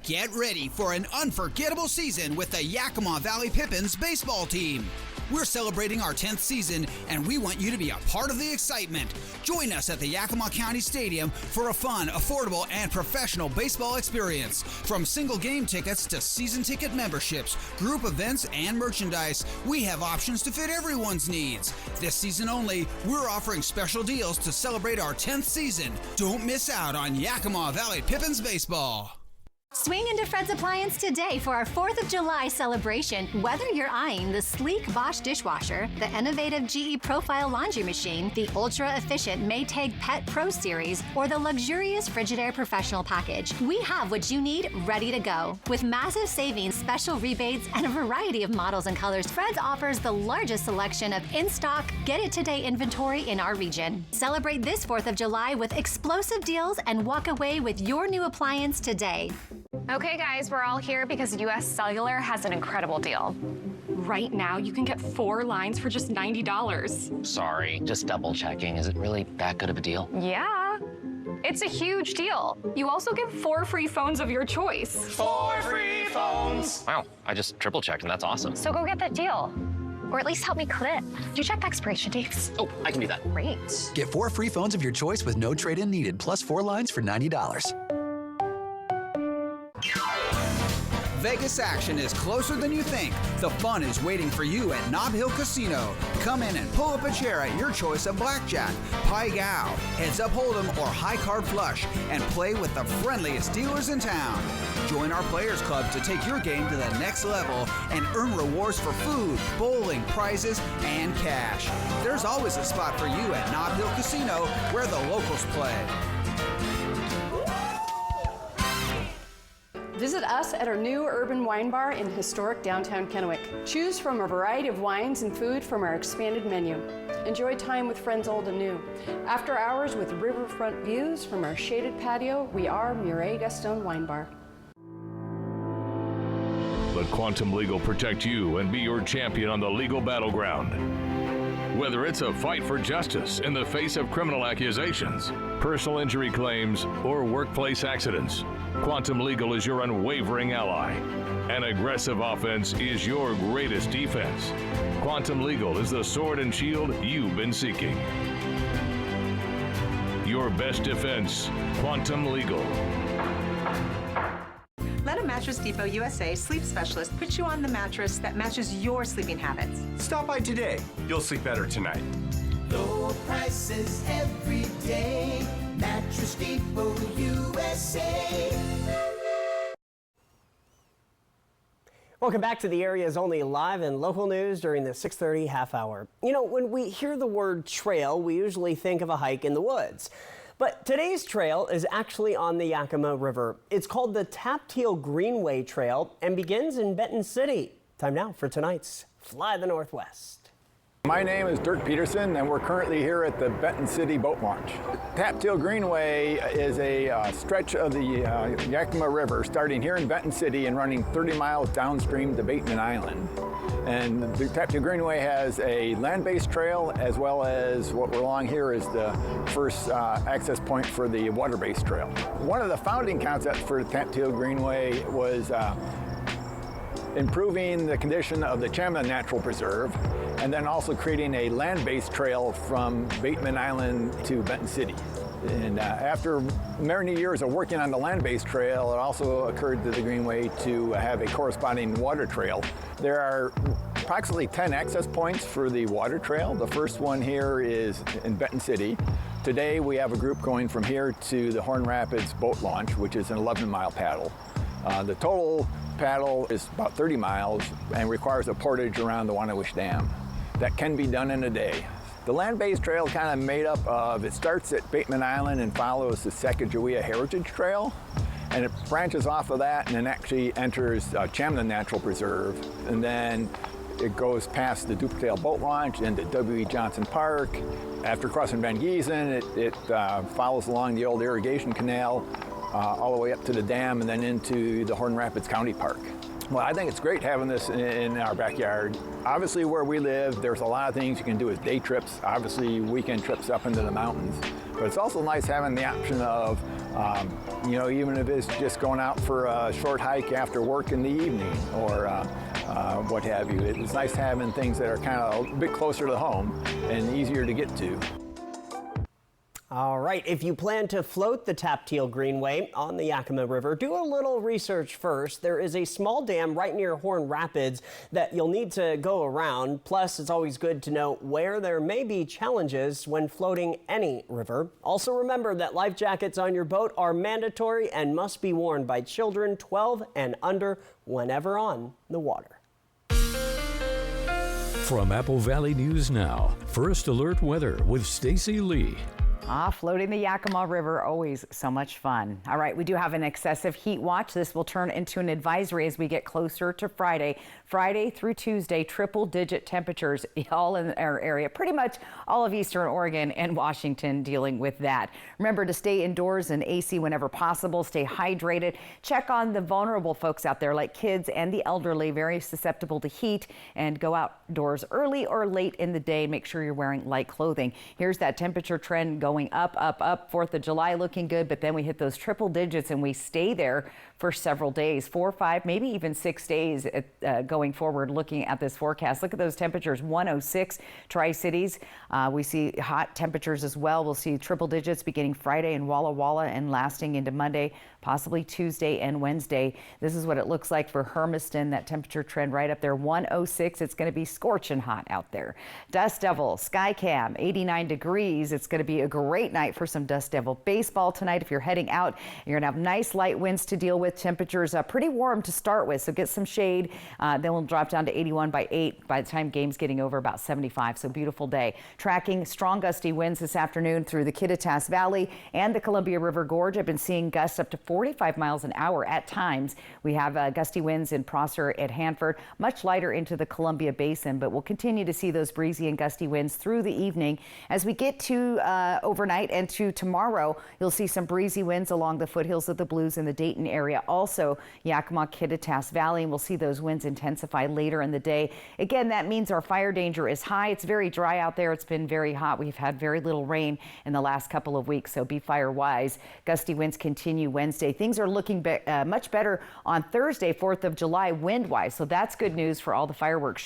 Get ready for an unforgettable season with the Yakima Valley Pippins baseball team. We're celebrating our 10th season, and we want you to be a part of the excitement. Join us at the Yakima County Stadium for a fun, affordable, and professional baseball experience. From single game tickets to season ticket memberships, group events, and merchandise, we have options to fit everyone's needs. This season only, we're offering special deals to celebrate our 10th season. Don't miss out on Yakima Valley Pippins baseball. Swing into Fred's Appliance today for our 4th of July celebration. Whether you're eyeing the sleek Bosch dishwasher, the innovative GE Profile laundry machine, the ultra-efficient Maytag Pet Pro Series, or the luxurious Frigidaire Professional package, we have what you need ready to go. With massive savings, special rebates, and a variety of models and colors, Fred's offers the largest selection of in-stock, get-it-today inventory in our region. Celebrate this 4th of July with explosive deals and walk away with your new appliance today. Okay, guys, we're all here because US Cellular has an incredible deal. Right now, you can get 4 lines for just $90. Sorry, just double checking. Is it really that good of a deal? Yeah, it's a huge deal. You also get 4 free phones of your choice. 4 free phones! Wow, I just triple checked and that's awesome. So go get that deal. Or at least help me clip. Do you check the expiration dates? Oh, I can do that. Great. Get 4 free phones of your choice with no trade-in needed, plus 4 lines for $90. Vegas action is closer than you think. The fun is waiting for you at Nob Hill Casino. Come in and pull up a chair at your choice of blackjack, pai gow, heads up hold'em, or high card flush, and play with the friendliest dealers in town. Join our Players Club to take your game to the next level and earn rewards for food, bowling, prizes, and cash. There's always a spot for you at Nob Hill Casino, where the locals play. Visit us at our new urban wine bar in historic downtown Kennewick. Choose from a variety of wines and food from our expanded menu. Enjoy time with friends old and new. After hours with riverfront views from our shaded patio, we are Murray Gaston Wine Bar. Let Quantum Legal protect you and be your champion on the legal battleground. Whether it's a fight for justice in the face of criminal accusations, personal injury claims, or workplace accidents, Quantum Legal is your unwavering ally. An aggressive offense is your greatest defense. Quantum Legal is the sword and shield you've been seeking. Your best defense, Quantum Legal. Let a Mattress Depot USA sleep specialist put you on the mattress that matches your sleeping habits. Stop by today. You'll sleep better tonight. Low prices every day. Mattress Depot USA. Welcome back to the area's only live and local news during the 6:30 half hour. You know, when we hear the word trail, we usually think of a hike in the woods. But today's trail is actually on the Yakima River. It's called the Tapteel Greenway Trail and begins in Benton City. Time now for tonight's Fly the Northwest. My name is Dirk Peterson, and we're currently here at the Benton City Boat Launch. Taptail Greenway is a stretch of the Yakima River starting here in Benton City and running 30 miles downstream to Bateman Island. And the Taptail Greenway has a land-based trail, as well as what we're along here is the first access point for the water-based trail. One of the founding concepts for the Taptail Greenway was improving the condition of the Chamna Natural Preserve, and then also creating a land-based trail from Bateman Island to Benton City. And after many years of working on the land-based trail, it also occurred to the Greenway to have a corresponding water trail. There are approximately 10 access points for the water trail. The first one here is in Benton City. Today we have a group going from here to the Horn Rapids boat launch, which is an 11-mile paddle. The total paddle is about 30 miles and requires a portage around the Wannawish Dam. That can be done in a day. The land-based trail kind of made up of, it starts at Bateman Island and follows the Sacagawea Heritage Trail, and it branches off of that and then actually enters Chamna Natural Preserve, and then it goes past the Dupertail Boat Launch into W.E. Johnson Park. After crossing Van Giesen, it follows along the old irrigation canal all the way up to the dam and then into the Horn Rapids County Park. Well, I think it's great having this in our backyard. Obviously, where we live, there's a lot of things you can do as day trips, obviously weekend trips up into the mountains. But it's also nice having the option of, even if it's just going out for a short hike after work in the evening or what have you. It's nice having things that are kind of a bit closer to home and easier to get to. All right, if you plan to float the Taptail Greenway on the Yakima River, do a little research first. There is a small dam right near Horn Rapids that you'll need to go around. Plus, it's always good to know where there may be challenges when floating any river. Also remember that life jackets on your boat are mandatory and must be worn by children 12 and under whenever on the water. From Apple Valley News Now, First Alert Weather with Stacy Lee. Floating the Yakima River, always so much fun. All right, we do have an excessive heat watch. This will turn into an advisory as we get closer to Friday. Friday through Tuesday, triple-digit temperatures all in our area. Pretty much all of Eastern Oregon and Washington dealing with that. Remember to stay indoors and AC whenever possible. Stay hydrated. Check on the vulnerable folks out there like kids and the elderly, very susceptible to heat, and go outdoors early or late in the day. Make sure you're wearing light clothing. Here's that temperature trend going up, up, up. 4th of July looking good, but then we hit those triple digits and we stay there for several days, 4, 5, maybe even 6 days going forward. Looking at this forecast, look at those temperatures. 106 Tri-Cities. We see hot temperatures as well. We'll see triple digits beginning Friday in Walla Walla and lasting into Monday, possibly Tuesday and Wednesday. This is what it looks like for Hermiston. That temperature trend right up there, 106. It's going to be scorching hot out there. Dust Devil, Skycam, 89 degrees. It's going to be a great night for some Dust Devil baseball tonight. If you're heading out, you're going to have nice light winds to deal with. Temperatures pretty warm to start with, so get some shade. Then we'll drop down to 81 by 8 by the time game's getting over, about 75. So beautiful day. Tracking strong gusty winds this afternoon through the Kittitas Valley and the Columbia River Gorge. I've been seeing gusts up to 45 miles an hour at times. We have gusty winds in Prosser at Hanford, much lighter into the Columbia Basin, but we'll continue to see those breezy and gusty winds through the evening. As we get to overnight and to tomorrow, you'll see some breezy winds along the foothills of the Blues in the Dayton area. Also, Yakima, Kittitas Valley, and we'll see those winds intensify later in the day. Again, that means our fire danger is high. It's very dry out there. It's been very hot. We've had very little rain in the last couple of weeks, so be fire wise. Gusty winds continue Wednesday. Things are looking much better on Thursday, 4th of July, wind wise. So that's good news for all the fireworks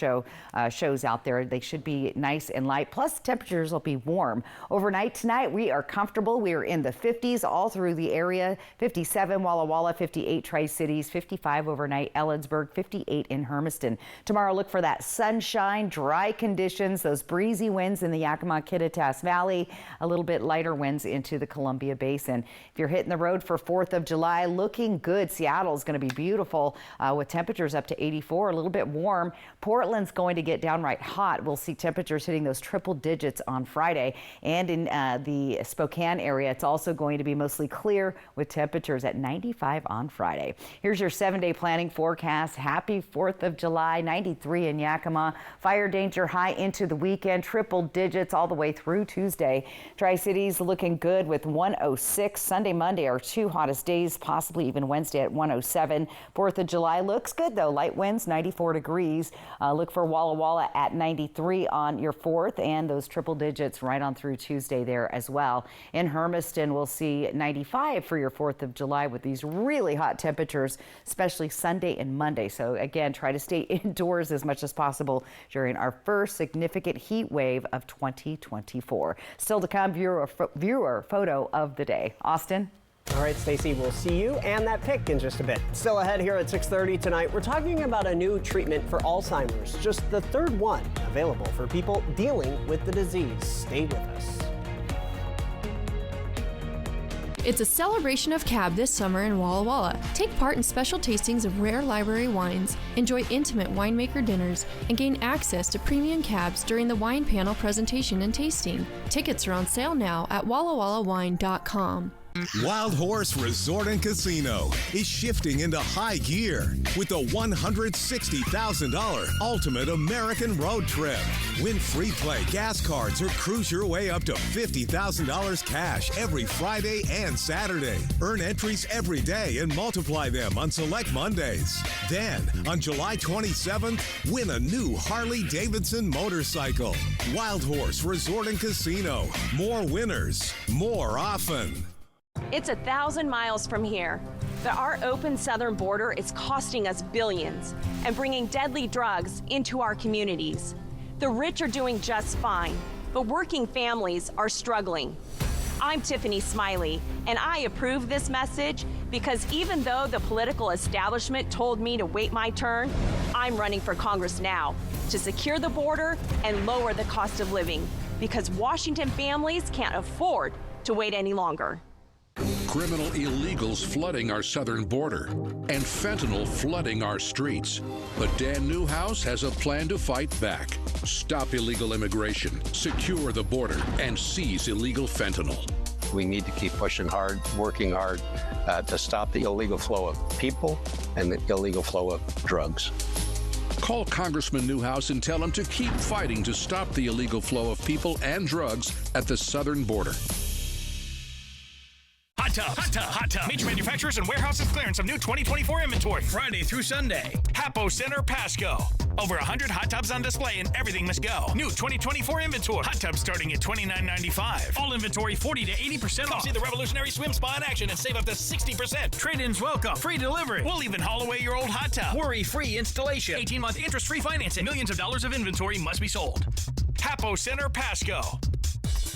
shows out there. They should be nice and light. Plus, temperatures will be warm. Overnight tonight, we are comfortable. We are in the 50s all through the area. 57 Walla Walla, 58 Tri-Cities, 55 overnight Ellensburg, 58 in Hermiston. Tomorrow, look for that sunshine, dry conditions, those breezy winds in the Yakima, Kittitas Valley, a little bit lighter winds into the Columbia Basin. If you're hitting the road for 4th of July looking good. Seattle's going to be beautiful with temperatures up to 84, a little bit warm. Portland's going to get downright hot. We'll see temperatures hitting those triple digits on Friday. And in the Spokane area, it's also going to be mostly clear with temperatures at 95 on Friday. Here's your 7-day planning forecast. Happy 4th of July, 93 in Yakima. Fire danger high into the weekend, triple digits all the way through Tuesday. Tri-Cities looking good with 106. Sunday, Monday are two hottest days, possibly even Wednesday at 107. 4th of July looks good though. Light winds, 94 degrees. Look for Walla Walla at 93 on your 4th, and those triple digits right on through Tuesday there as well. In Hermiston, we'll see 95 for your 4th of July with these really hot temperatures, especially Sunday and Monday. So again, try to stay indoors as much as possible during our first significant heat wave of 2024. Still to come, viewer photo of the day. Austin? All right, Stacey, we'll see you and that pic in just a bit. Still ahead here at 6:30 tonight, we're talking about a new treatment for Alzheimer's, just the third one available for people dealing with the disease. Stay with us. It's a celebration of cab this summer in Walla Walla. Take part in special tastings of rare library wines, enjoy intimate winemaker dinners, and gain access to premium cabs during the wine panel presentation and tasting. Tickets are on sale now at wallawallawine.com. Wild Horse Resort and Casino is shifting into high gear with the $160,000 Ultimate American Road Trip. Win free play gas cards or cruise your way up to $50,000 cash every Friday and Saturday. Earn entries every day and multiply them on select Mondays. Then, on July 27th, win a new Harley-Davidson motorcycle. Wild Horse Resort and Casino. More winners, more often. It's 1,000 miles from here, but our open southern border is costing us billions and bringing deadly drugs into our communities. The rich are doing just fine, but working families are struggling. I'm Tiffany Smiley, and I approve this message because even though the political establishment told me to wait my turn, I'm running for Congress now to secure the border and lower the cost of living because Washington families can't afford to wait any longer. Criminal illegals flooding our southern border and fentanyl flooding our streets. But Dan Newhouse has a plan to fight back. Stop illegal immigration, secure the border, and seize illegal fentanyl. We need to keep pushing hard, working hard to stop the illegal flow of people and the illegal flow of drugs. Call Congressman Newhouse and tell him to keep fighting to stop the illegal flow of people and drugs at the southern border. Hot Tub. Major manufacturers and warehouses clearance of new 2024 inventory. Friday through Sunday. Hapo Center, Pasco. Over 100 hot tubs on display and everything must go. New 2024 inventory. Hot tubs starting at $29.95. All inventory 40 to 80% off. See the revolutionary swim spa in action and save up to 60%. Trade-ins welcome. Free delivery. We'll even haul away your old hot tub. Worry-free installation. 18-month interest-free financing. Millions of dollars of inventory must be sold. Hapo Center, Pasco.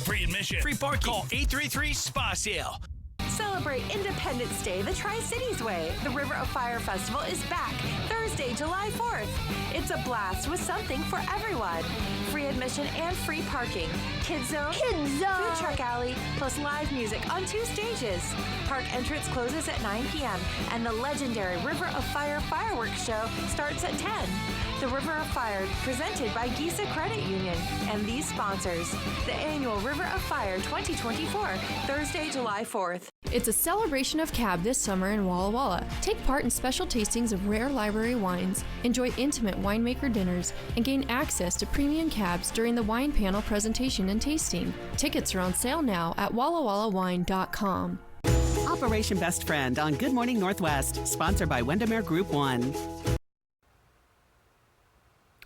Free admission. Free parking. Call 833-SPA-SALE. Celebrate Independence Day the Tri-Cities way. The River of Fire Festival is back Thursday, July 4th. It's a blast with something for everyone. Free admission and free parking. Kids Zone, Food Truck Alley, plus live music on 2 stages. Park entrance closes at 9 p.m. and the legendary River of Fire fireworks show starts at 10. The River of Fire, presented by Giza Credit Union and these sponsors. The annual River of Fire 2024, Thursday, July 4th. It's a celebration of cab this summer in Walla Walla. Take part in special tastings of rare library wines, enjoy intimate winemaker dinners, and gain access to premium cabs during the wine panel presentation and tasting. Tickets are on sale now at wallawallawine.com. Operation Best Friend on Good Morning Northwest, sponsored by Windermere Group 1.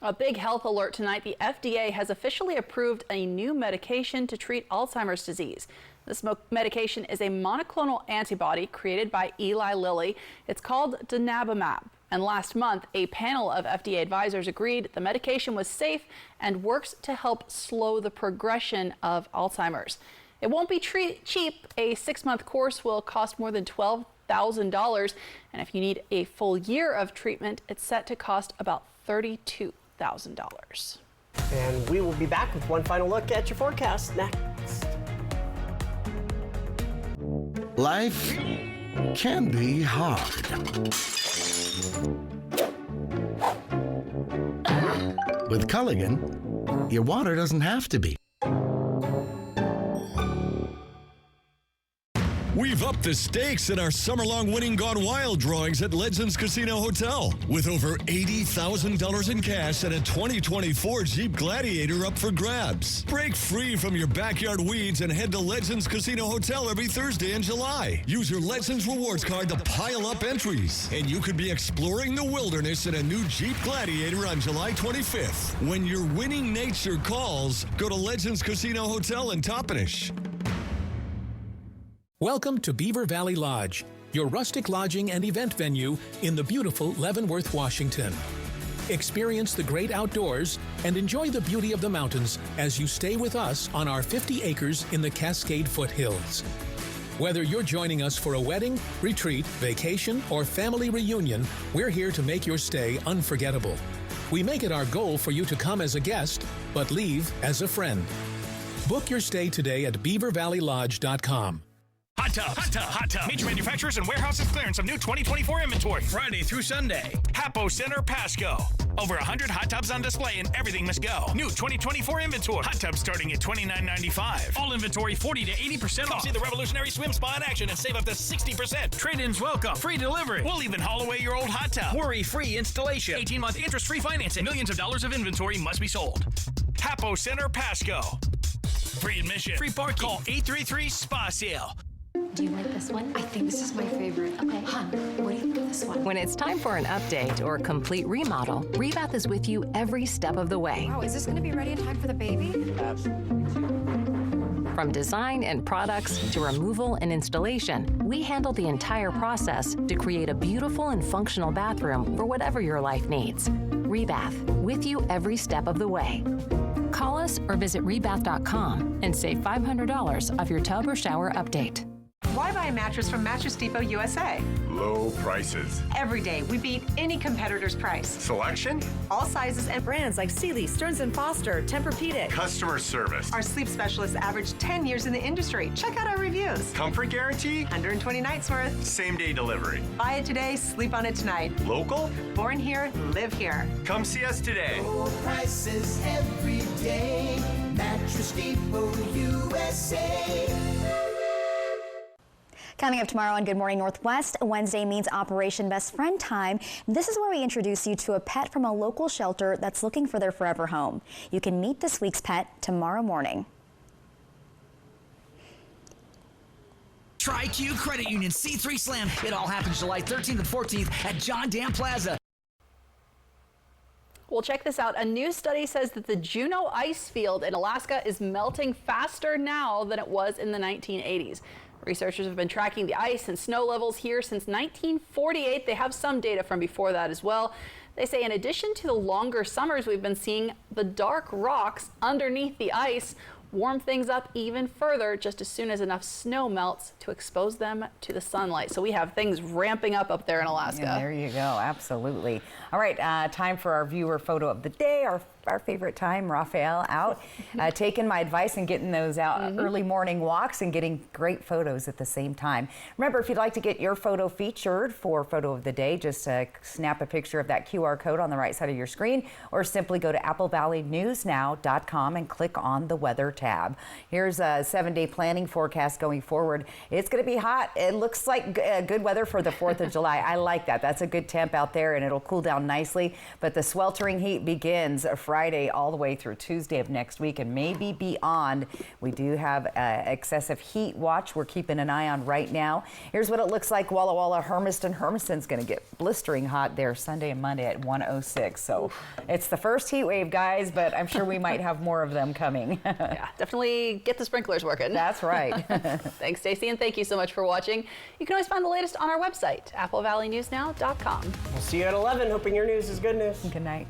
A big health alert tonight. The FDA has officially approved a new medication to treat Alzheimer's disease. This medication is a monoclonal antibody created by Eli Lilly. It's called donanemab. And last month, a panel of FDA advisors agreed the medication was safe and works to help slow the progression of Alzheimer's. It won't be cheap. A 6-month course will cost more than $12,000. And if you need a full year of treatment, it's set to cost about $32,000. And we will be back with one final look at your forecast next. Life can be hard. With Culligan, your water doesn't have to be. We've upped the stakes in our summer-long winning Gone Wild drawings at Legends Casino Hotel with over $80,000 in cash and a 2024 Jeep Gladiator up for grabs. Break free from your backyard weeds and head to Legends Casino Hotel every Thursday in July. Use your Legends Rewards card to pile up entries, and you could be exploring the wilderness in a new Jeep Gladiator on July 25th. When your winning nature calls, go to Legends Casino Hotel in Toppenish. Welcome to Beaver Valley Lodge, your rustic lodging and event venue in the beautiful Leavenworth, Washington. Experience the great outdoors and enjoy the beauty of the mountains as you stay with us on our 50 acres in the Cascade foothills. Whether you're joining us for a wedding, retreat, vacation, or family reunion, we're here to make your stay unforgettable. We make it our goal for you to come as a guest, but leave as a friend. Book your stay today at beavervalleylodge.com. Hot Tub. Major manufacturers and warehouses clearance of new 2024 inventory. Friday through Sunday. Hapo Center, Pasco. Over 100 hot tubs on display and everything must go. New 2024 inventory. Hot tubs starting at $29.95. All inventory 40 to 80% off. See the revolutionary swim spa in action and save up to 60%. Trade-ins welcome. Free delivery. We'll even haul away your old hot tub. Worry-free installation. 18-month interest-free financing. Millions of dollars of inventory must be sold. Hapo Center, Pasco. Free admission. Free parking. Call 833-SPA-SALE. Do you like this one? I think this is my favorite. Okay, hon, what do you think of this one? When it's time for an update or complete remodel, Rebath is with you every step of the way. Wow, is this going to be ready in time for the baby? Absolutely. From design and products to removal and installation, we handle the entire process to create a beautiful and functional bathroom for whatever your life needs. Rebath, with you every step of the way. Call us or visit rebath.com and save $500 off your tub or shower update. Why buy a mattress from Mattress Depot USA? Low prices. Every day, we beat any competitor's price. Selection? All sizes and brands like Sealy, Stearns & Foster, Tempur-Pedic. Customer service. Our sleep specialists average 10 years in the industry. Check out our reviews. Comfort guarantee? 120 nights worth. Same-day delivery. Buy it today, sleep on it tonight. Local? Born here, live here. Come see us today. Low prices every day. Mattress Depot USA. Coming up tomorrow on Good Morning Northwest, Wednesday means Operation Best Friend Time. This is where we introduce you to a pet from a local shelter that's looking for their forever home. You can meet this week's pet tomorrow morning. Tri-Q Credit Union C3 Slam. It all happens July 13th and 14th at John Dam Plaza. Well, check this out. A new study says that the Juneau ice field in Alaska is melting faster now than it was in the 1980s. Researchers have been tracking the ice and snow levels here since 1948. They have some data from before that as well. They say in addition to the longer summers we've been seeing, the dark rocks underneath the ice warm things up even further just as soon as enough snow melts to expose them to the sunlight. So we have things ramping up there in Alaska. Yeah, there you go. Absolutely. All right, time for our viewer photo of the day. Our favorite time, Raphael out taking my advice and getting those out early morning walks and getting great photos at the same time. Remember, if you'd like to get your photo featured for Photo of the Day, just snap a picture of that QR code on the right side of your screen or simply go to applevalleyNewsNow.com and click on the weather tab. Here's a 7-day planning forecast going forward. It's going to be hot. It looks like good weather for the 4th of July. I like that. That's a good temp out there and it'll cool down nicely. But the sweltering heat begins Friday all the way through Tuesday of next week and maybe beyond. We do have excessive heat watch we're keeping an eye on right now. Here's what it looks like. Walla Walla, Hermiston. Hermiston's going to get blistering hot there Sunday and Monday at 106. So it's the first heat wave, guys, but I'm sure we might have more of them coming. Yeah, definitely get the sprinklers working. That's right. Thanks, Stacey, and thank you so much for watching. You can always find the latest on our website, applevalleyNewsNow.com. We'll see you at 11, hoping your news is good news. Good night.